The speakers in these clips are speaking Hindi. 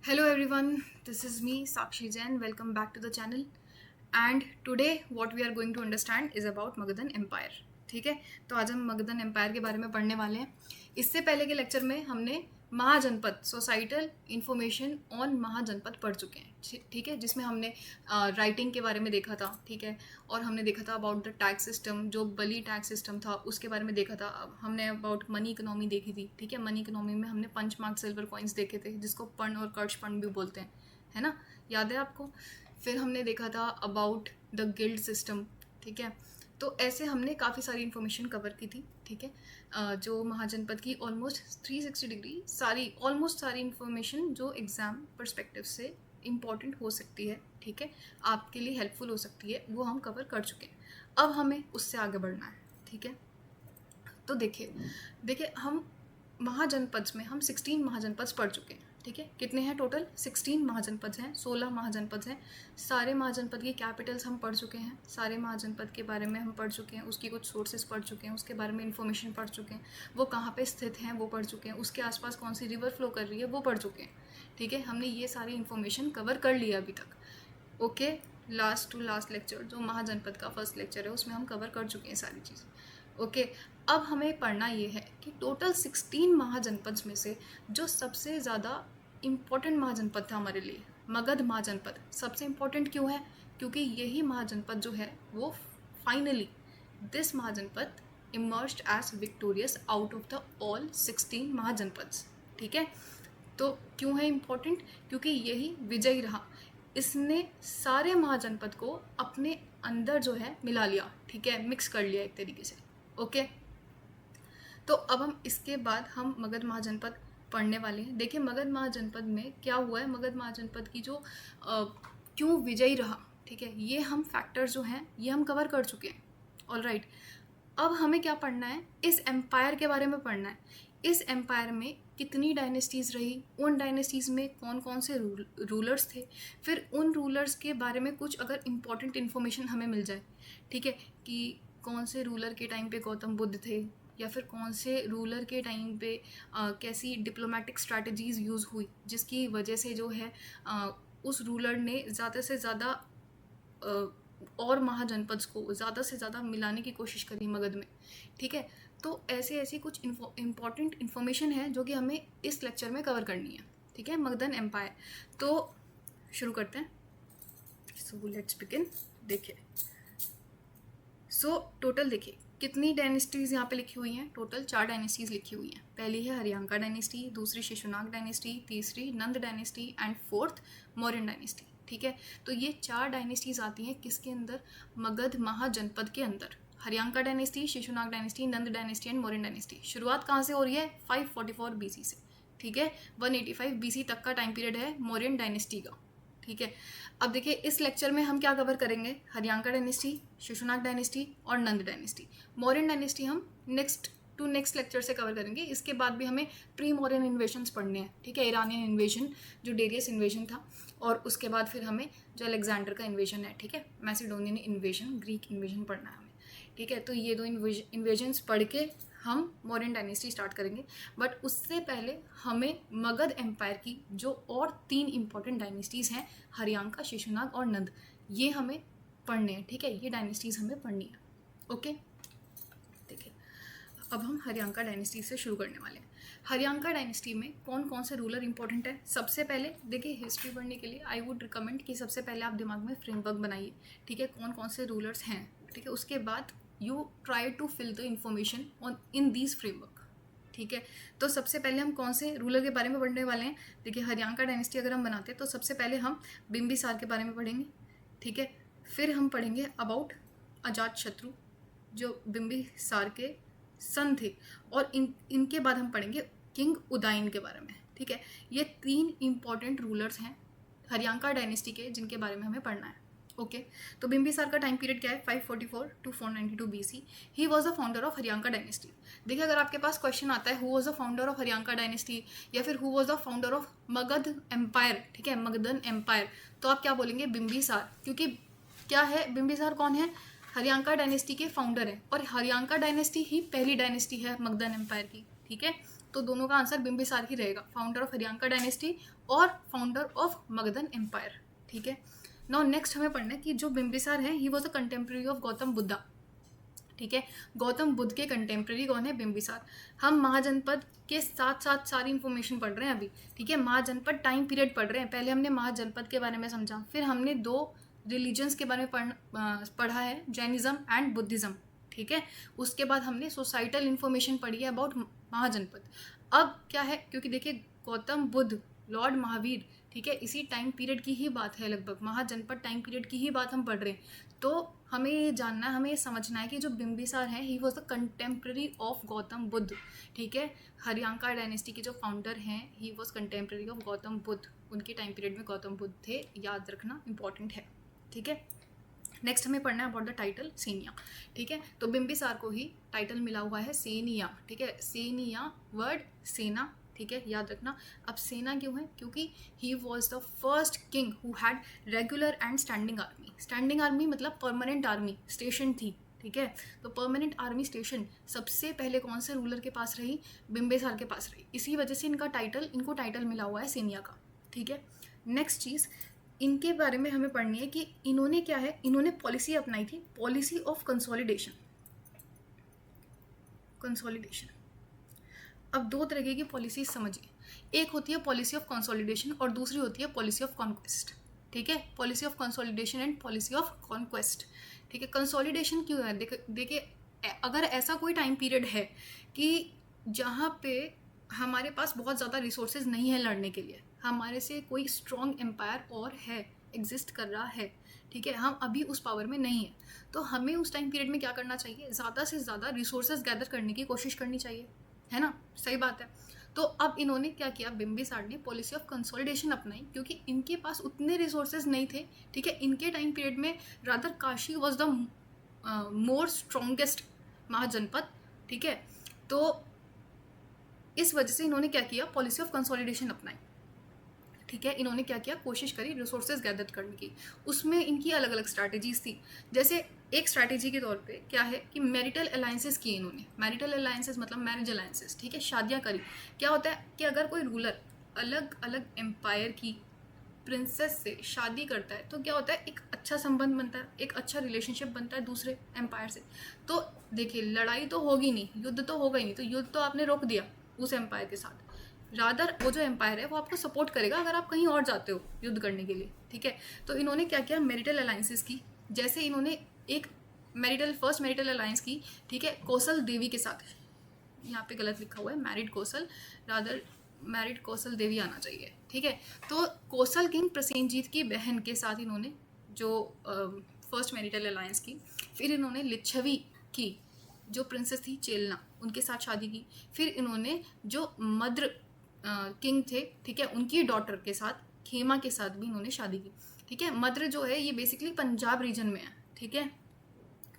Hello everyone, this is me Sakshi Jain. Welcome back to the channel. And today what we are going to understand is about Magadhan empire. ठीक है, तो आज हम मगधन एम्पायर के बारे में पढ़ने वाले हैं. इससे पहले के लेक्चर में हमने महाजनपद सोसाइटल इंफॉर्मेशन ऑन महाजनपद पढ़ चुके हैं. ठीक है, जिसमें हमने राइटिंग के बारे में देखा था. ठीक है, और हमने देखा था अबाउट द टैक्स सिस्टम, जो बली टैक्स सिस्टम था उसके बारे में देखा था. हमने अबाउट मनी इकोनॉमी देखी थी. ठीक है, मनी इकोनॉमी में हमने पंचमार्क सिल्वर कॉइन्स देखे थे, जिसको पण और कर्च पण भी बोलते हैं, है ना, याद है आपको. फिर हमने देखा था अबाउट द गिल्ड सिस्टम. ठीक है, तो ऐसे हमने काफ़ी सारी इन्फॉर्मेशन कवर की थी. ठीक है, जो महाजनपद की ऑलमोस्ट 360 डिग्री ऑलमोस्ट सारी इन्फॉर्मेशन जो एग्ज़ाम पर्सपेक्टिव से इम्पॉर्टेंट हो सकती है, ठीक है, आपके लिए हेल्पफुल हो सकती है, वो हम कवर कर चुके हैं. अब हमें उससे आगे बढ़ना है. ठीक है, तो देखिए हम महाजनपद में हम 16 महाजनपद पढ़ चुके हैं. ठीक है, कितने हैं टोटल? 16 महाजनपद हैं, 16 महाजनपद हैं. सारे महाजनपद की कैपिटल्स हम पढ़ चुके हैं, सारे महाजनपद के बारे में हम पढ़ चुके हैं, उसकी कुछ सोर्सेज पढ़ चुके हैं, उसके बारे में इंफॉर्मेशन पढ़ चुके हैं, वो कहाँ पे स्थित हैं वो पढ़ चुके हैं, उसके आसपास कौन सी रिवर फ्लो कर रही है वो पढ़ चुके हैं. ठीक है, हमने ये सारी इन्फॉर्मेशन कवर कर लिया अभी तक. Okay, last to last lecture जो महाजनपद का फर्स्ट लेक्चर है उसमें हम कवर कर चुके हैं सारी चीज़ें. ओके, अब हमें पढ़ना ये है कि टोटल 16 महाजनपद में से जो सबसे ज़्यादा इम्पॉर्टेंट महाजनपद था हमारे लिए, मगध महाजनपद सबसे इम्पॉर्टेंट क्यों है? क्योंकि यही महाजनपद जो है वो finally this mahajanapada emerged as victorious out of the all 16 mahajanapada. ठीक है, तो क्यों है इम्पॉर्टेंट? क्योंकि यही विजयी रहा, इसने सारे महाजनपद को अपने अंदर जो है मिला लिया. ठीक है, मिक्स कर लिया एक तरीके से. ओके, तो अब हम इसके बाद हम मगध महाजनपद पढ़ने वाले हैं. देखिए मगध महाजनपद में क्या हुआ है, मगध महाजनपद की जो क्यों विजयी रहा, ठीक है, ये हम फैक्टर्स जो हैं ये हम कवर कर चुके हैं. ऑलराइट, अब हमें क्या पढ़ना है? इस एम्पायर के बारे में पढ़ना है. इस एम्पायर में कितनी डायनेस्टीज़ रही, उन डायनेस्टीज़ में कौन कौन से रूलर्स थे, फिर उन रूलर्स के बारे में कुछ अगर इम्पॉर्टेंट इन्फॉर्मेशन हमें मिल जाए. ठीक है, कि कौन से रूलर के टाइम पे गौतम बुद्ध थे, या फिर कौन से रूलर के टाइम पे कैसी डिप्लोमेटिक स्ट्रैटेजीज़ यूज़ हुई जिसकी वजह से जो है उस रूलर ने ज़्यादा से ज़्यादा और महाजनपद को ज़्यादा से ज़्यादा मिलाने की कोशिश करी मगध में. ठीक है, तो ऐसी कुछ इम्पॉर्टेंट इन्फॉर्मेशन है जो कि हमें इस लेक्चर में कवर करनी है. ठीक है, मगधन एम्पायर. तो शुरू करते हैं. So let's begin. देखिए, सो टोटल देखिए कितनी डायनेस्टीज़ यहाँ पे लिखी हुई हैं. टोटल 4 डायनेस्टीज़ लिखी हुई हैं. पहली है हरियांका डायनेस्टी, दूसरी शिशुनाग डायनेस्टी, तीसरी Nanda dynasty and fourth Mauryan dynasty. ठीक है, तो ये 4 डायनेस्टीज़ आती हैं किसके अंदर? मगध महाजनपद के अंदर. Haryanka dynasty, Shishunaga dynasty, Nanda dynasty and Mauryan dynasty. शुरुआत कहाँ से हो रही है? 544 BC से. ठीक है, 185 BC तक का टाइम पीरियड है मौर्यन डायनेस्टी का. ठीक है, अब देखिए इस लेक्चर में हम क्या कवर करेंगे? हरियांका डायनेस्टी, शिशुनाग डायनेस्टी और नंद डायनेस्टी. मौर्यन डायनेस्टी हम नेक्स्ट लेक्चर से कवर करेंगे. इसके बाद भी हमें प्री मौर्यन इन्वेशंस पढ़ने हैं. ठीक है, ईरानियन इन्वेजन जो डेरियस इन्वेजन था, और उसके बाद फिर हमें जो अलेक्जेंडर का इन्वेजन है, ठीक है, मैसिडोनियन इन्वेजन, ग्रीक इन्वेजन पढ़ना है हमें. ठीक है, तो ये 2 इन्वेजन्स पढ़ के हम मौर्यन डायनेस्टी स्टार्ट करेंगे. बट उससे पहले हमें मगध एम्पायर की जो और 3 इंपॉर्टेंट डायनेस्टीज़ हैं, हरियांका, शिशुनाग और नंद, ये हमें पढ़ने हैं. ठीक है, ये डायनेस्टीज़ हमें पढ़नी है. ओके, देखिए अब हम हरियांका डायनेस्टी से शुरू करने वाले हैं. हरियांका डायनेस्टी में कौन कौन से रूलर इंपॉर्टेंट है? सबसे पहले देखिए, हिस्ट्री पढ़ने के लिए आई वुड रिकमेंड कि सबसे पहले आप दिमाग में फ्रेमवर्क बनाइए. ठीक है, कौन कौन से रूलर्स हैं. ठीक है, उसके बाद you try to fill the information on in these framework. ठीक है, तो सबसे पहले हम कौन से रूलर के बारे में पढ़ने वाले हैं? देखिए हरियांका डायनेस्टी अगर हम बनाते हैं तो सबसे पहले हम बिम्बिसार के बारे में पढ़ेंगे. ठीक है, फिर हम पढ़ेंगे अबाउट अजातशत्रु जो बिम्बिसार के सन थे, और इनके बाद हम पढ़ेंगे किंग उदयन के बारे में. ठीक है, ये 3 इंपॉर्टेंट रूलर्स हैं हरियांका डायनेस्टी के जिनके बारे में हमें पढ़ना है. ओके, तो बिम्बिसार का टाइम पीरियड क्या है? 544 to 492 BC. He was the founder of Haryanka dynasty. देखिए अगर आपके पास क्वेश्चन आता है who was the founder of Haryanka dynasty, या फिर who was the founder of Magadha empire, ठीक है, मगधन एम्पायर, तो आप क्या बोलेंगे? बिम्बिसार. क्योंकि क्या है, बिम्बिसार कौन है? हरियांका डायनेस्टी के फाउंडर हैं, और हरियांका डायनेस्टी ही पहली डायनेस्टी है मगधन एम्पायर की. ठीक है, तो दोनों का आंसर बिंबिसार ही रहेगा, फाउंडर ऑफ हरियांका डायनेस्टी और फाउंडर ऑफ मगधन एम्पायर। ठीक है, नाउ नेक्स्ट हमें पढ़ना है कि जो बिंबिसार है he was a contemporary of Gautam Buddha. ठीक है, गौतम बुद्ध के कंटेम्प्रेरी कौन है? बिंबिसार। हम महाजनपद के साथ साथ सारी इंफॉर्मेशन पढ़ रहे हैं अभी। ठीक है, महाजनपद टाइम पीरियड पढ़ रहे हैं। पहले हमने महाजनपद के बारे में समझा, फिर हमने 2 रिलीजन्स के बारे में पढ़ा है, जैनिज्म एंड बुद्धिज्म। ठीक है, उसके बाद हमने सोसाइटल इंफॉर्मेशन पढ़ी है अबाउट महाजनपद। अब क्या है, क्योंकि देखिए गौतम बुद्ध, लॉर्ड महावीर, ठीक है, इसी टाइम पीरियड की ही बात है, लगभग महाजनपद टाइम पीरियड की ही बात हम पढ़ रहे हैं। तो हमें ये जानना है, हमें ये समझना है कि जो बिंबिसार है he was the contemporary of Gautam Buddha. ठीक है, हरियांका डायनेस्टी के जो फाउंडर हैं he was contemporary of Gautam Buddha. उनके टाइम पीरियड में गौतम बुद्ध थे, याद रखना इंपॉर्टेंट है। ठीक है, नेक्स्ट हमें पढ़ना है अबाउट द टाइटल सेनिया। ठीक है, तो बिंबिसार को ही टाइटल मिला हुआ है सेनिया। ठीक है, सेनिया वर्ड सेना। ठीक है, याद रखना। अब सेना क्यों है? क्योंकि ही was the first king who had regular and standing army. Standing army मतलब परमानेंट आर्मी स्टेशन थी। ठीक है, तो परमानेंट आर्मी स्टेशन सबसे पहले कौन से रूलर के पास रही? बिंबिसार के पास रही। इसी वजह से इनको टाइटल मिला हुआ है सेनिया का। ठीक है, नेक्स्ट चीज़ इनके बारे में हमें पढ़नी है कि इन्होंने क्या है, इन्होंने पॉलिसी अपनाई थी, पॉलिसी ऑफ कंसोलिडेशन। अब 2 तरह की पॉलिसी समझिए, एक होती है पॉलिसी ऑफ कंसोलिडेशन और दूसरी होती है पॉलिसी ऑफ कॉन्क्वेस्ट। ठीक है, policy of consolidation and policy of conquest. ठीक है, कंसोलिडेशन क्यों है? देखिए अगर ऐसा कोई टाइम पीरियड है कि जहाँ पे हमारे पास बहुत ज़्यादा रिसोर्सेज नहीं है लड़ने के लिए, हमारे से कोई स्ट्रॉन्ग एम्पायर और है, एग्जिस्ट कर रहा है, ठीक है, हम अभी उस पावर में नहीं है, तो हमें उस टाइम पीरियड में क्या करना चाहिए? ज़्यादा से ज़्यादा रिसोर्सेज गैदर करने की कोशिश करनी चाहिए, है ना? सही बात है। तो अब इन्होंने क्या किया, बिंबिसार ने पॉलिसी ऑफ कंसोलिडेशन अपनाई, क्योंकि इनके पास उतने रिसोर्सेज नहीं थे। ठीक है, इनके टाइम पीरियड में rather Kashi was the more strongest mahajanapada. ठीक है, तो इस वजह से इन्होंने क्या किया, पॉलिसी ऑफ कंसोलिडेशन अपनाई। ठीक है, इन्होंने क्या किया, कोशिश करी रिसोर्सेज गैदर करने की। उसमें इनकी अलग अलग स्ट्रैटेजीज थी। जैसे एक स्ट्रैटेजी के तौर पे क्या है कि मैरिटल अलायंसेस की इन्होंने। मैरिटल अलायंसेस मतलब मैरिज अलायंसेस। ठीक है, शादियाँ करी। क्या होता है कि अगर कोई रूलर अलग अलग एम्पायर की प्रिंसेस से शादी करता है तो क्या होता है, एक अच्छा संबंध बनता है, एक अच्छा रिलेशनशिप बनता है दूसरे एम्पायर से। तो देखिए लड़ाई तो होगी नहीं, युद्ध तो होगा ही नहीं, तो युद्ध तो आपने रोक दिया उस एम्पायर के साथ। रादर वो जो एम्पायर है वो आपको सपोर्ट करेगा अगर आप कहीं और जाते हो युद्ध करने के लिए। ठीक है, तो इन्होंने क्या किया, मैरिटल अलायंसेस की। जैसे इन्होंने एक फर्स्ट मैरिटल अलायंस की, ठीक है, कौशल देवी के साथ। यहाँ पे गलत लिखा हुआ है, मैरिड कौशल, रादर मैरिड कौशल देवी आना चाहिए। ठीक है, तो कौशल किंग प्रसेनजीत की बहन के साथ इन्होंने जो फर्स्ट मैरिटल अलायंस की। फिर इन्होंने लिच्छवी की जो प्रिंसेस थी चेलना, उनके साथ शादी की। फिर इन्होंने जो मद्र किंग थे, ठीक है, उनकी डॉटर के साथ, खेमा के साथ भी इन्होंने शादी की। ठीक है, मद्र जो है ये बेसिकली पंजाब रीजन में है। ठीक है,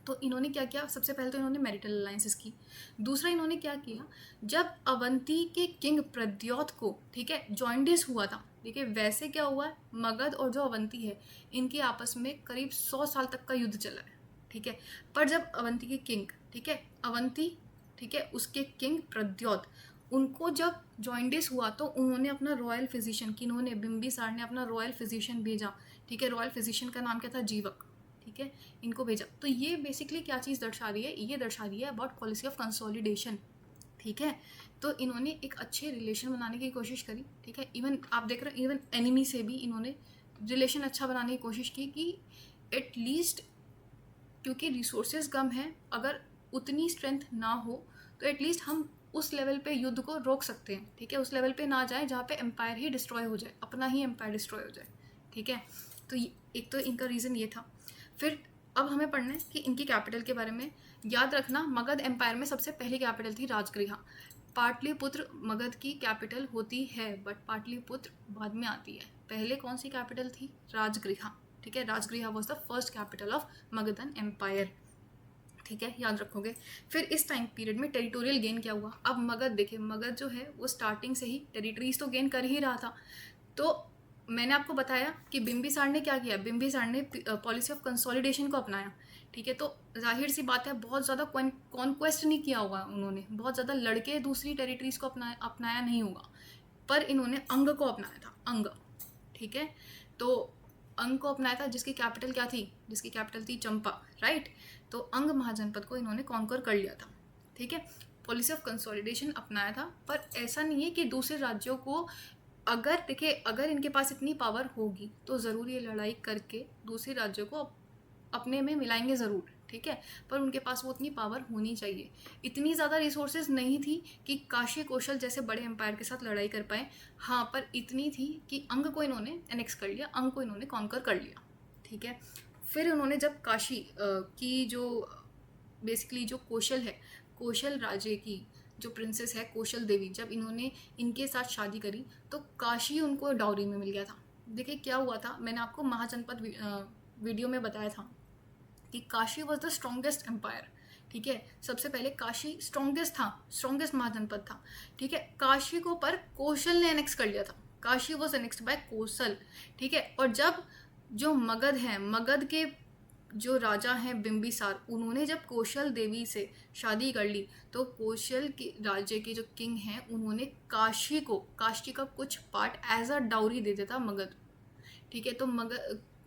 तो इन्होंने क्या किया, सबसे पहले तो इन्होंने मैरिटल अलायंसेस की। दूसरा इन्होंने क्या किया, जब अवंती के किंग प्रद्योत को, ठीक है, जॉइंडिस हुआ था। देखिए वैसे क्या हुआ है, मगध और जो अवंती है इनके आपस में करीब 100 साल तक का युद्ध चला है। ठीक है, पर जब अवंती के किंग, ठीक है, अवंती, ठीक है, उसके किंग प्रद्योत, उनको जब जॉइंडिस हुआ तो उन्होंने अपना रॉयल फिजिशियन, किन्होंने, बिंबिसार ने अपना रॉयल फिजिशियन भेजा। ठीक है, रॉयल फिजिशियन का नाम क्या था, जीवक। ठीक है, इनको भेजा। तो ये बेसिकली क्या चीज़ दर्शा रही है, ये दर्शा रही है अबाउट पॉलिसी ऑफ कंसोलिडेशन। ठीक है, तो इन्होंने एक अच्छे रिलेशन बनाने की कोशिश करी। ठीक है, इवन आप देख रहे हो, इवन एनिमी से भी इन्होंने रिलेशन अच्छा बनाने की कोशिश की कि एटलीस्ट, क्योंकि रिसोर्सेज कम है, अगर उतनी स्ट्रेंथ ना हो तो एटलीस्ट हम उस लेवल पे युद्ध को रोक सकते हैं। ठीक है, उस लेवल पे ना जाए जहाँ पे एम्पायर ही डिस्ट्रॉय हो जाए, अपना ही एम्पायर डिस्ट्रॉय हो जाए। ठीक है, तो एक तो इनका रीज़न ये था। फिर अब हमें पढ़ना है कि इनकी कैपिटल के बारे में। याद रखना, मगध एम्पायर में सबसे पहली कैपिटल थी राजगृहा। पाटलिपुत्र मगध की कैपिटल होती है, बट पाटलिपुत्र बाद में आती है। पहले कौन सी कैपिटल थी, राजगृहा। ठीक है, Rajagriha was the first capital of Magadhan empire. ठीक है, याद रखोगे। फिर इस टाइम पीरियड में टेरिटोरियल गेन क्या हुआ। अब मगध, देखिए मगध जो है वो स्टार्टिंग से ही टेरिटरीज तो गेन कर ही रहा था। तो मैंने आपको बताया कि बिंबिसार ने क्या किया, बिंबिसार ने पॉलिसी ऑफ कंसोलिडेशन को अपनाया। ठीक है। तो जाहिर सी बात है बहुत ज़्यादा कॉन्क्वेस्ट नहीं किया होगा उन्होंने, बहुत ज़्यादा लड़के दूसरी टेरिटरीज को अपनाया नहीं होगा, पर इन्होंने अंग को अपनाया था, अंग, ठीक है। तो अंग को अपनाया था जिसकी कैपिटल क्या थी, जिसकी कैपिटल थी चंपा, राइट। तो अंग महाजनपद को इन्होंने कॉन्कर कर लिया था, ठीक है। पॉलिसी ऑफ कंसोलिडेशन अपनाया था, पर ऐसा नहीं है कि दूसरे राज्यों को, अगर देखिए अगर इनके पास इतनी पावर होगी तो ज़रूर ये लड़ाई करके दूसरे राज्यों को अपने में मिलाएंगे ज़रूर, ठीक है। पर उनके पास वो उतनी पावर होनी चाहिए। इतनी ज़्यादा रिसोर्सेज नहीं थी कि काशी कौशल जैसे बड़े एम्पायर के साथ लड़ाई कर पाए, हाँ, पर इतनी थी कि अंग को इन्होंने एनेक्स कर लिया, अंग को इन्होंने कॉन्कर कर लिया, ठीक है। फिर उन्होंने जब काशी की जो बेसिकली जो कौशल है, कौशल राज्य की जो प्रिंसेस है कौशल देवी, जब इन्होंने इनके साथ शादी करी तो काशी उनको डाउरी में मिल गया था। देखिए क्या हुआ था, मैंने आपको महाजनपद वीडियो में बताया था कि Kashi was the strongest empire, ठीक है। सबसे पहले काशी स्ट्रॉन्गेस्ट था, स्ट्रॉन्गेस्ट महाजनपद था, ठीक है। काशी को पर कौशल ने एनेक्स कर लिया था, काशी वॉज एनेक्स्ड बाय कौशल, ठीक है। और जब जो मगध है, मगध के जो राजा हैं बिंबिसार, उन्होंने जब कौशल देवी से शादी कर ली तो कौशल के राज्य के जो किंग हैं उन्होंने काशी को, काशी का कुछ पार्ट एज अ डाउरी दे दिया था मगध, ठीक है। तो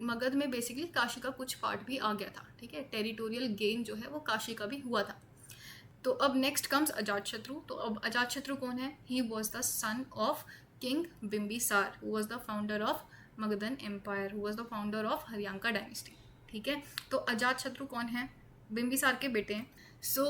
मगध में बेसिकली काशी का कुछ पार्ट भी आ गया था, ठीक है। टेरिटोरियल गेन जो है वो काशी का भी हुआ था। तो अब नेक्स्ट कम्स अजातशत्रु। तो अब अजातशत्रु कौन है, he was the son of king Bimbisara, who was the founder of Magadhan empire, who was the founder of Haryanka dynasty, ठीक है। तो अजातशत्रु कौन है, बिंबिसार के बेटे हैं। सो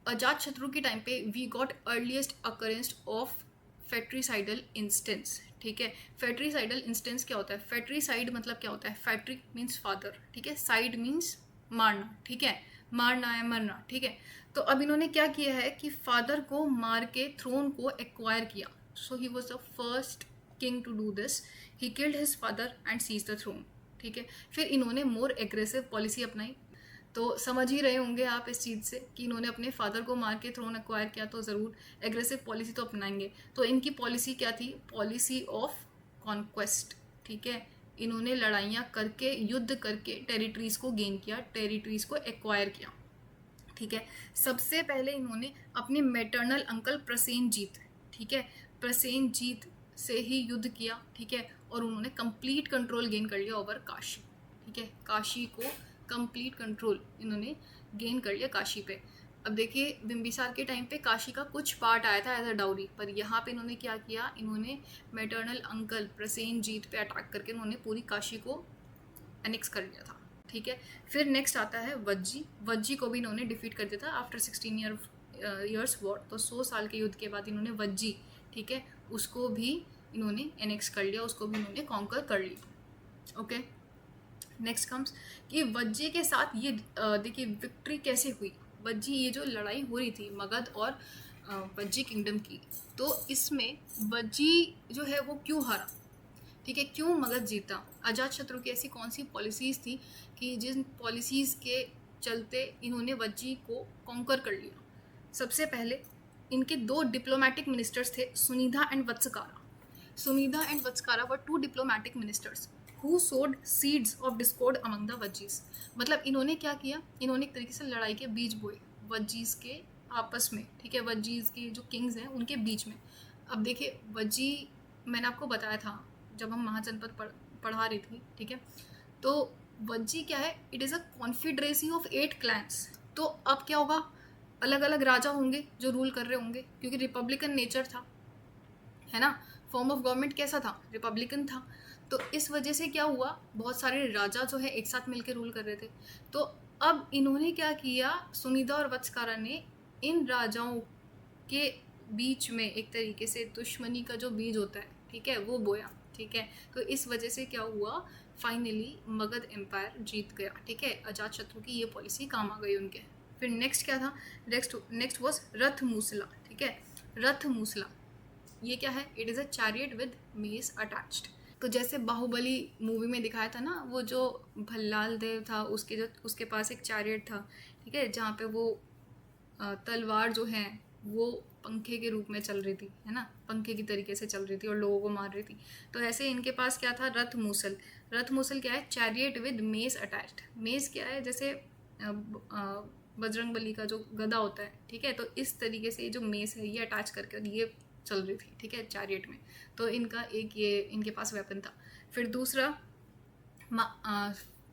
अजातशत्रु के टाइम पे we got earliest occurrence of patricidal instance, ठीक है। फेट्रीसाइडल इंस्टेंस क्या होता है, फेट्रीसाइड मतलब क्या होता है, फैट्री मीन्स फादर, ठीक है, साइड मीन्स मारना, ठीक है, मारना है, मरना, ठीक है। तो अब इन्होंने क्या किया है कि फादर को मार के थ्रोन को एक्वायर किया। So he was the first king to do this, he killed his father and seize the throne, ठीक है। फिर इन्होंने मोर एग्रेसिव पॉलिसी अपनाई। तो समझ ही रहे होंगे आप इस चीज़ से कि इन्होंने अपने फादर को मार के थ्रोन एक्वायर किया, तो ज़रूर एग्रेसिव पॉलिसी तो अपनाएंगे। तो इनकी पॉलिसी क्या थी, पॉलिसी ऑफ कॉन्क्वेस्ट, ठीक है। इन्होंने लड़ाइयाँ करके, युद्ध करके टेरिटरीज़ को गेन किया, टेरिटरीज़ को एक्वायर किया, ठीक है। सबसे पहले इन्होंने अपने मैटरनल अंकल प्रसेनजीत, ठीक है, प्रसेनजीत से ही युद्ध किया, ठीक है। और उन्होंने कंप्लीट कंट्रोल गेन कर लिया ओवर काशी, ठीक है। काशी को कंप्लीट कंट्रोल इन्होंने गेन कर लिया काशी पे। अब देखिए बिंबिसार के टाइम पे काशी का कुछ पार्ट आया था एज अ डाउरी, पर यहाँ पे इन्होंने क्या किया, इन्होंने मैटरनल अंकल प्रसेनजीत पे अटैक करके इन्होंने पूरी काशी को एनेक्स कर लिया था, ठीक है। फिर नेक्स्ट आता है वज्जी। वज्जी को भी इन्होंने डिफीट कर दिया था आफ्टर 16 ईयर्स वॉर। तो 100 साल के युद्ध के बाद इन्होंने वज्जी, ठीक है, उसको भी इन्होंने एनेक्स कर लिया, उसको भी इन्होंने कॉन्कर कर लिया, ओके। नेक्स्ट कम्स कि वज्जी के साथ ये देखिए विक्ट्री कैसे हुई। वज्जी, ये जो लड़ाई हो रही थी मगध और वज्जी किंगडम की, तो इसमें वज्जी जो है वो क्यों हारा, ठीक है, क्यों मगध जीता। अजातशत्रु की ऐसी कौन सी पॉलिसीज़ थी कि जिन पॉलिसीज़ के चलते इन्होंने वज्जी को कॉन्कर कर लिया। सबसे पहले इनके 2 डिप्लोमेटिक मिनिस्टर्स थे, Sunidha and Vatsakara. Sunidha and Vatsakara were 2 diplomatic ministers who sowed seeds of discord among the Vajjis. मतलब इन्होंने क्या किया, इन्होंने एक तरीके से लड़ाई के बीज बोए वज्जीज के आपस में, ठीक है, वज्जीज के जो किंग्स हैं उनके बीच में। अब देखिए वज्जी, मैंने आपको बताया था जब हम महाजनपद पढ़ा रही थी, ठीक है। तो वज्जी क्या है, it is a confederacy of 8 clans. तो अब क्या होगा, अलग अलग राजा होंगे जो रूल कर रहे होंगे, क्योंकि रिपब्लिकन नेचर था, है ना, फॉर्म ऑफ गवर्नमेंट कैसा था, रिपब्लिकन था। तो इस वजह से क्या हुआ, बहुत सारे राजा जो है एक साथ मिलकर रूल कर रहे थे। तो अब इन्होंने क्या किया, सुनिधा और वत्सकारा ने इन राजाओं के बीच में एक तरीके से दुश्मनी का जो बीज होता है, ठीक है, वो बोया, ठीक है। तो इस वजह से क्या हुआ, फाइनली मगध एम्पायर जीत गया, ठीक है। अजातशत्रु की ये पॉलिसी काम आ गई उनके। फिर नेक्स्ट क्या था, नेक्स्ट वॉज रथ मूसला, ठीक है। रथ मूसला ये क्या है, it is a chariot with mess attached. तो जैसे बाहुबली मूवी में दिखाया था ना, वो जो भल्लाल देव था उसके पास एक चैरियट था, ठीक है, जहाँ पे वो तलवार जो है वो पंखे के रूप में चल रही थी, है ना, पंखे की तरीके से चल रही थी और लोगों को मार रही थी। तो ऐसे इनके पास क्या था, रथ मूसल। रथ मूसल क्या है, chariot with mess attached. Mess क्या है, जैसे बजरंगबली का जो गदा होता है, ठीक है, तो इस तरीके से जो मेस है ये अटैच करके और ये चल रही थी, ठीक है, चैरियट में। तो इनका एक ये इनके पास वेपन था। फिर दूसरा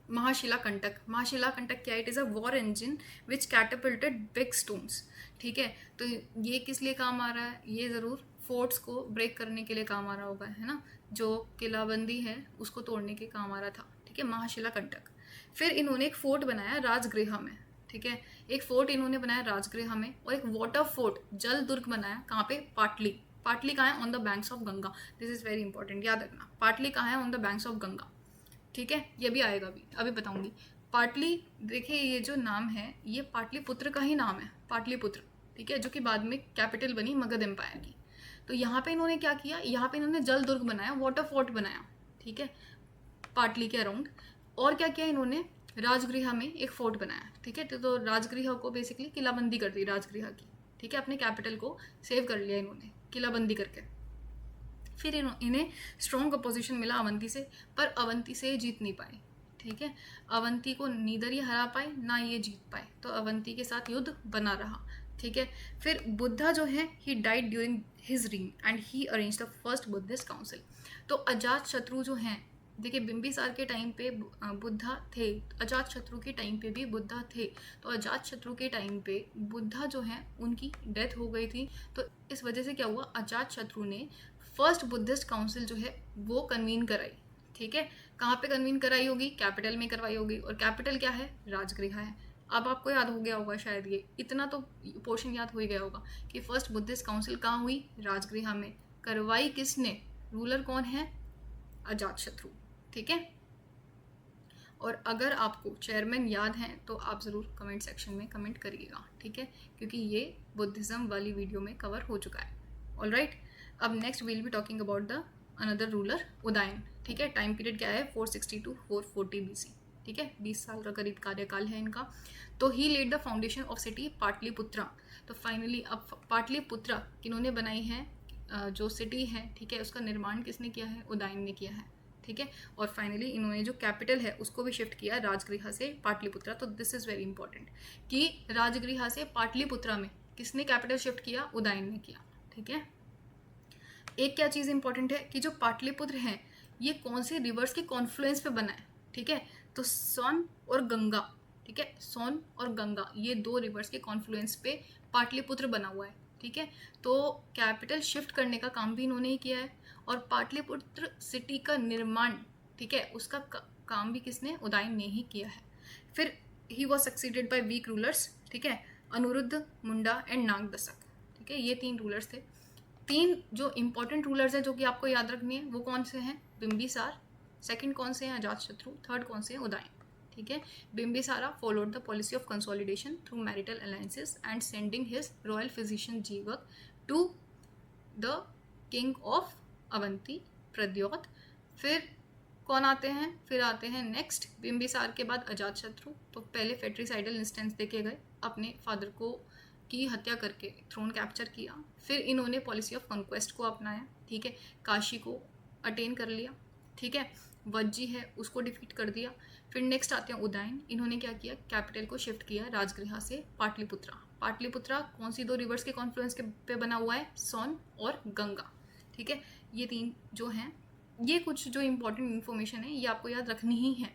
महाशिला कंटक। महाशिला कंटक क्या है? It is a war engine which catapulted big stones, ठीक है। तो ये किस लिए काम आ रहा है? ये ज़रूर फोर्ट्स को ब्रेक करने के लिए काम आ रहा होगा, है ना, जो किलाबंदी है उसको तोड़ने के काम आ रहा था, ठीक है, महाशिला कंटक। फिर इन्होंने एक फोर्ट बनाया राजगृह में, ठीक है, एक फोर्ट इन्होंने बनाया राजगृह में, और एक वाटर फोर्ट जल दुर्ग बनाया कहाँ पे? पाटली। पाटली कहाँ है? On the banks of Ganga. This is very important, याद रखना, पाटली कहाँ है? On the banks of Ganga, ठीक है, ये भी आएगा, अभी बताऊंगी। पाटली, देखिए ये जो नाम है ये पाटलिपुत्र का ही नाम है, पाटलिपुत्र, ठीक है, जो कि बाद में कैपिटल बनी मगध एम्पायर की। तो यहाँ पे इन्होंने क्या किया? यहाँ पे इन्होंने जल दुर्ग बनाया, वाटर फोर्ट बनाया, ठीक है, पाटली के अराउंड। और क्या किया इन्होंने? राजगृह में एक फोर्ट बनाया, ठीक है, तो राजगृह को बेसिकली किलाबंदी कर दी राजगृह की, ठीक है, अपने कैपिटल को सेव कर लिया इन्होंने किलाबंदी करके। फिर इन्हें स्ट्रॉन्ग अपोजिशन मिला अवंती से, पर अवंती से जीत नहीं पाए, ठीक है, अवंती को नीदर ये हरा पाए ना ये जीत पाए, तो अवंती के साथ युद्ध बना रहा, ठीक है। फिर बुद्धा जो है he died during his reign and he arrange the first Buddhist council. तो अजात शत्रु जो हैं, देखिए बिंबिसार के टाइम पे बुद्धा थे, अजात शत्रु के टाइम पे भी बुद्धा थे, तो अजात शत्रु के टाइम पे बुद्धा जो है उनकी डेथ हो गई थी। तो इस वजह से क्या हुआ? अजात शत्रु ने फर्स्ट बुद्धिस्ट काउंसिल जो है वो कन्वीन कराई, ठीक है। कहाँ पे कन्वीन कराई होगी? कैपिटल में करवाई होगी, और कैपिटल क्या है? राजगृह है। अब आपको याद हो गया होगा शायद, ये इतना तो पोर्शन याद हो ही गया होगा कि फर्स्ट बुद्धिस्ट काउंसिल कहाँ हुई? राजगृह में। करवाई किसने? रूलर कौन है? अजात शत्रु, ठीक है। और अगर आपको चेयरमैन याद हैं तो आप ज़रूर कमेंट सेक्शन में कमेंट करिएगा, ठीक है, क्योंकि ये बुद्धिज़्म वाली वीडियो में कवर हो चुका है। ऑलराइट, अब next we'll be talking about the another ruler, Udayan, ठीक है। टाइम पीरियड क्या है? 460 to 440 BC, ठीक है, 20 साल का करीब कार्यकाल है इनका। तो he laid the foundation of city Pataliputra. तो फाइनली अब पाटलिपुत्रा किन्होंने बनाई है? जो सिटी है, ठीक है, उसका निर्माण किसने किया है? उदयन ने किया है, ठीक है। और फाइनली इन्होंने जो कैपिटल है उसको भी शिफ्ट किया राजगृह से पाटलिपुत्रा। तो दिस इज़ वेरी इंपॉर्टेंट कि राजगृह से पाटलिपुत्रा में किसने कैपिटल शिफ्ट किया? उदयन ने किया, ठीक है। एक क्या चीज़ इंपॉर्टेंट है कि जो पाटलिपुत्र है ये कौन से रिवर्स के कॉन्फ्लुएंस पे बना है, ठीक है, तो सोन और गंगा, ठीक है, सोन और गंगा ये दो रिवर्स के कॉन्फ्लुएंस पे पाटलिपुत्र बना हुआ है, ठीक है। तो कैपिटल शिफ्ट करने का काम भी इन्होंने ही किया है, और पाटलिपुत्र सिटी का निर्माण, ठीक है, उसका काम भी किसने? उदयन ने ही किया है। फिर he was succeeded by weak rulers, ठीक है, अनुरुद्ध, मुंडा एंड नागदशक, ठीक है, ये 3 रूलर्स थे। 3 जो इंपॉर्टेंट रूलर्स हैं जो कि आपको याद रखनी है वो कौन से हैं? बिंबिसार, सेकंड कौन से हैं? अजातशत्रु, थर्ड कौन से हैं? उदयन, ठीक है। Bimbisara followed the policy of consolidation through marital alliances and sending his royal physician Jivaka to the king of Avanti Pradyot. फिर कौन आते हैं? फिर आते हैं नेक्स्ट बिंबिसार के बाद अजातशत्रु। तो पहले फेट्रिसाइडल इंस्टेंस देखे गए, अपने फादर को की हत्या करके थ्रोन कैप्चर किया। फिर इन्होंने पॉलिसी ऑफ कॉन्क्वेस्ट को अपनाया, ठीक है, काशी को अटेन कर लिया, ठीक है, वज्जी है उसको डिफीट कर दिया। फिर नेक्स्ट आते हैं उदयन, इन्होंने क्या किया? कैपिटल को शिफ्ट किया राजगृह से पाटलिपुत्रा। पाटलिपुत्रा कौन सी 2 रिवर्स के कॉन्फ्लुएंस के पे बना हुआ है? सोन और गंगा, ठीक है। ये 3 जो हैं, ये कुछ जो इंपॉर्टेंट इन्फॉर्मेशन है ये आपको याद रखनी ही है।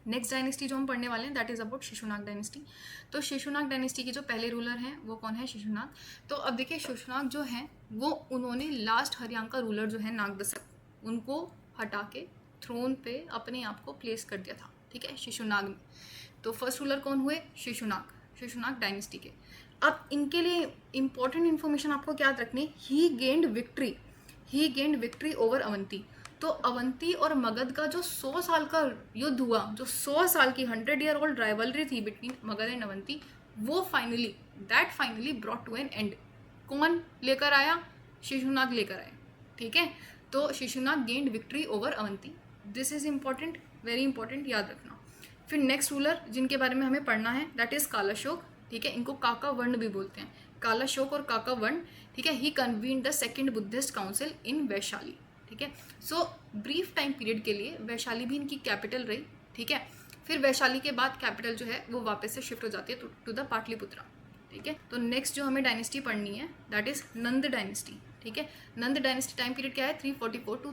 नेक्स्ट डायनेस्टी जो हम पढ़ने वाले हैं that is about Shishunaga dynasty. तो शिशुनाग डायनेस्टी के जो पहले रूलर हैं वो कौन है? शिशुनाग। तो अब देखिए शिशुनाग जो हैं वो उन्होंने लास्ट हरियाणा का रूलर जो है नागदशक, उनको हटा के थ्रोन पे अपने आप को प्लेस कर दिया था, ठीक है, शिशुनाग ने। तो फर्स्ट रूलर कौन हुए? शिशुनाग, शिशुनाग डायनेस्टी के। अब इनके लिए इंपॉर्टेंट इन्फॉर्मेशन आपको क्या याद रखनी? ही गेंड विक्ट्री ओवर अवंती। तो अवंती और मगध का जो 100 साल का युद्ध हुआ, जो 100 साल की 100 ईयर ओल्ड राइवलरी थी बिटवीन मगध एंड अवंती, वो finally brought to an end. कौन लेकर आया? शिशुनाग लेकर आए, ठीक है। तो Shishunaga gained victory over Avanti. This is important, very important, याद रखना। फिर नेक्स्ट रूलर जिनके बारे में हमें पढ़ना है दैट इज कालाशोक, ठीक है, इनको काका वर्ण भी बोलते हैं, कालाशोक और काका वर्ण, ठीक है। He convened the second Buddhist council in Vaishali, ठीक है। सो ब्रीफ टाइम पीरियड के लिए वैशाली भी इनकी कैपिटल रही, ठीक है। फिर वैशाली के बाद कैपिटल जो है वो वापस से शिफ्ट हो जाती है टू द पाटलिपुत्रा, ठीक है। तो नेक्स्ट जो हमें डायनेस्टी पढ़नी है दैट इज नंद डायनेस्टी, ठीक है। नंद डायनेस्टी टाइम पीरियड क्या है 344 टू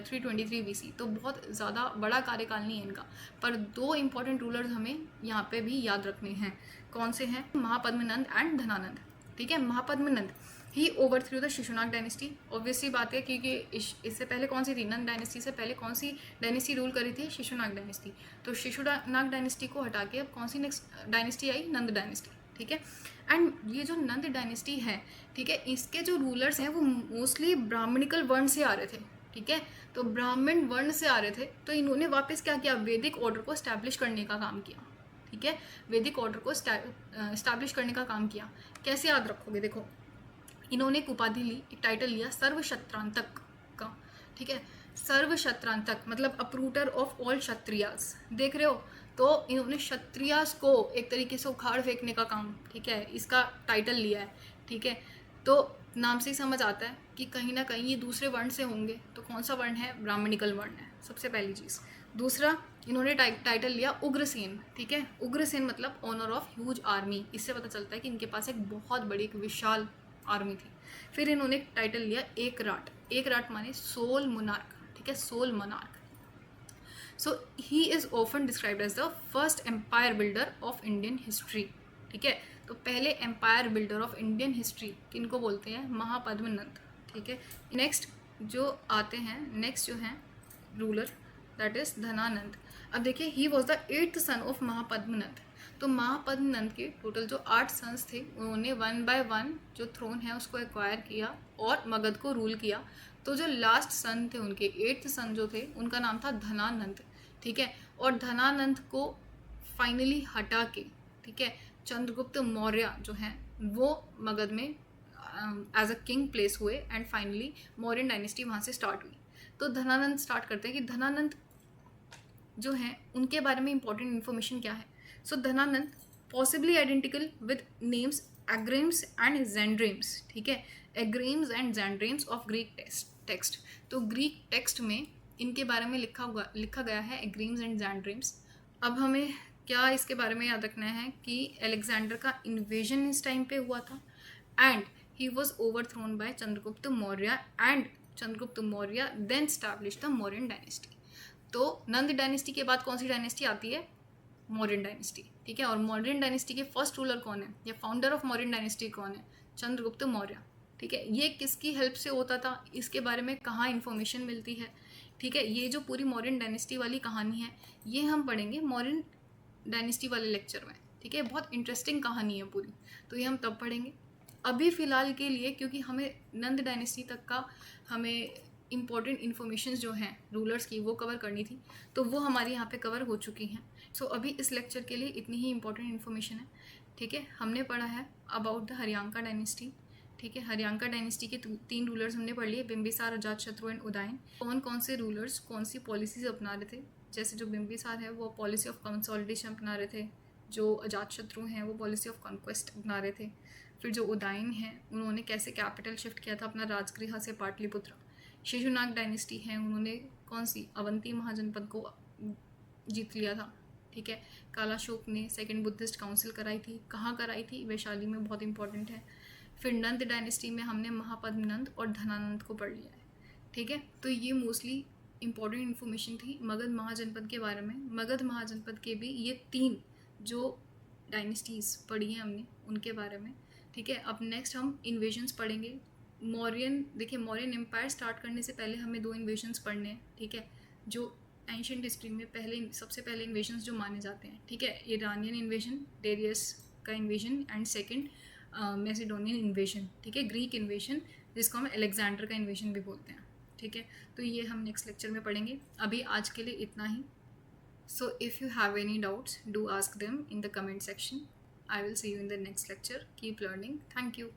323 BC, तो बहुत ज़्यादा बड़ा कार्यकाल नहीं है इनका, पर दो इंपॉर्टेंट रूलर्स हमें यहाँ पे भी याद रखने हैं। कौन से हैं? महापद्मनंद एंड धनानंद, ठीक है। महापद्मनंद ही ओवरथ्रू द शिशुनाग डायनेस्टी, ऑब्वियसली बात है क्योंकि इससे पहले कौन सी थी? नंद डायनेस्टी से पहले कौन सी डायनेस्टी रूल करी थी? शिशुनाग डायनेस्टी। तो शिशुनाग डायनेस्टी को हटा के अब कौन सी नेक्स्ट डायनेस्टी आई? नंद डायनेस्टी, ठीक है। एंड ये जो नंद डायनेस्टी है, ठीक है, इसके जो रूलर्स हैं वो मोस्टली ब्राह्मणिकल वर्ण से आ रहे थे, ठीक है। तो ब्राह्मण वर्ण से आ रहे थे, तो इन्होंने वापस क्या किया? वैदिक ऑर्डर को स्टैब्लिश करने का काम किया, ठीक है। वैदिक ऑर्डर को स्टैब्लिश करने का काम किया। कैसे याद रखोगे? देखो, इन्होंने एक उपाधि ली, एक टाइटल लिया सर्वक्षत्रांतक का, ठीक है। सर्वक्षत्रांतक मतलब अपरूटर ऑफ ऑल क्षत्रियास, देख रहे हो? तो इन्होंने क्षत्रियास को एक तरीके से उखाड़ फेंकने का काम, ठीक है, इसका टाइटल लिया है, ठीक है। तो नाम से ही समझ आता है कि कहीं ना कहीं ये दूसरे वर्ण से होंगे। तो कौन सा वर्ण है? ब्राह्मणिकल वर्ण है, सबसे पहली चीज़। दूसरा, इन्होंने टाइटल लिया उग्रसेन, ठीक है। उग्रसेन मतलब ऑनर ऑफ ह्यूज आर्मी, इससे पता चलता है कि इनके पास एक बहुत बड़ी, एक विशाल आर्मी थी। फिर इन्होंने एक टाइटल लिया एक राट, एक राट माने सोल मोनार्क, ठीक है, sole monarch. So he is often described as the first empire builder of Indian history, ठीक है। तो पहले empire builder of Indian history किनको बोलते हैं? महापद्मनंद, ठीक है। नेक्स्ट जो आते हैं, नेक्स्ट जो हैं रूलर दैट इज धनानंद। अब देखिए, he was the 8th son of Mahapadmananda. तो महापद्मनंद के टोटल जो 8 सन्स थे, उन्होंने 1 by 1 जो थ्रोन है उसको एक्वायर किया और मगध को रूल किया। तो जो लास्ट सन थे उनके, 8th सन जो थे, उनका नाम था धनानंद, ठीक है। और धनानंद को फाइनली हटा के, ठीक है, चंद्रगुप्त मौर्य जो हैं वो मगध में एज अ किंग प्लेस हुए एंड फाइनली मौर्यन डायनेस्टी वहाँ से स्टार्ट हुई। तो धनानंद स्टार्ट करते हैं कि धनानंद जो हैं उनके बारे में इंपॉर्टेंट इन्फॉर्मेशन क्या है। So Dhanananda possibly identical with names Agrammes and Xandrames, ठीक है, Agrammes and Xandrames of Greek text. तो ग्रीक टेक्स्ट में इनके बारे में लिखा गया है एग्रीम्स एंड जेंड्रेम्स। अब हमें क्या इसके बारे में याद रखना है कि अलेक्जेंडर का इन्वेजन इस टाइम पे हुआ था and he was overthrown by Chandragupta Maurya and Chandragupta Maurya then establish the Mauryan dynasty. तो नंद डायनेस्टी के बाद कौन सी डायनेस्टी आती है? मौर्यन डायनेस्टी, ठीक है। और मौर्यन डायनेस्टी के फर्स्ट रूलर कौन है या फाउंडर ऑफ मौर्यन डायनेस्टी कौन है? चंद्रगुप्त मौर्य, ठीक है। ये किसकी हेल्प से होता था, इसके बारे में कहाँ इन्फॉर्मेशन मिलती है, ठीक है। ये जो पूरी मौर्यन डायनेस्टी वाली कहानी है ये हम पढ़ेंगे मौर्यन डायनेस्टी वाले लेक्चर में, ठीक है। बहुत इंटरेस्टिंग कहानी है पूरी, तो ये हम तब पढ़ेंगे। अभी फ़िलहाल के लिए क्योंकि हमें नंद डायनेस्टी तक का हमें इंपॉर्टेंट इन्फॉर्मेशन जो हैं रूलर्स की वो कवर करनी थी, तो वो हमारी यहाँ पे कवर हो चुकी हैं। सो अभी इस लेक्चर के लिए इतनी ही इंपॉर्टेंट इन्फॉर्मेशन है, ठीक है। हमने पढ़ा है अबाउट द हरियांका डायनेस्टी, ठीक है। हरियांका डायनेस्टी के 3 रूलर्स हमने पढ़ लिए, बिंबिसार, अजातशत्रु एंड उदयन। कौन कौन से रूलर्स कौन सी पॉलिसीज अपना रहे थे, जैसे जो बिंबिसार है वो पॉलिसी ऑफ कंसोलिडेशन अपना रहे थे, जो अजातशत्रु हैं वो पॉलिसी ऑफ कॉन्क्वेस्ट अपना रहे थे। फिर जो उदयन हैं उन्होंने कैसे कैपिटल शिफ्ट किया था अपना राजगृह से पाटलिपुत्र। शिशुनाग डायनेस्टी हैं, उन्होंने कौन सी अवंती महाजनपद को जीत लिया था, ठीक है। कालाशोक ने सेकंड बुद्धिस्ट काउंसिल कराई थी, कहाँ कराई थी? वैशाली में, बहुत इंपॉर्टेंट है। फिर नंद डायनेस्टी में हमने महापद्मनंद और धनानंद को पढ़ लिया है, ठीक है। तो ये मोस्टली इंपॉर्टेंट इन्फॉर्मेशन थी मगध महाजनपद के बारे में। मगध महाजनपद के भी ये 3 जो डायनेस्टीज़ पढ़ी हैं हमने उनके बारे में, ठीक है। अब नेक्स्ट हम इन्वेजन्स पढ़ेंगे। मौर्यन, देखिए मौर्यन एम्पायर स्टार्ट करने से पहले हमें 2 इन्वेजन्स पढ़ने हैं, ठीक है, जो एंशिएंट हिस्ट्री में सबसे पहले इन्वेजन्स जो माने जाते हैं, ठीक है। इरानियन इन्वेजन, डेरियस का इन्वेजन एंड सेकंड मैसिडोनियन इन्वेजन, ठीक है, ग्रीक इन्वेजन जिसको हम अलेक्जेंडर का इन्वेजन भी बोलते हैं, ठीक है। तो ये हम नेक्स्ट लेक्चर में पढ़ेंगे। अभी आज के लिए इतना ही। So if you have any doubts do ask them in the comment section. I will see you in the next lecture. Keep learning. Thank you.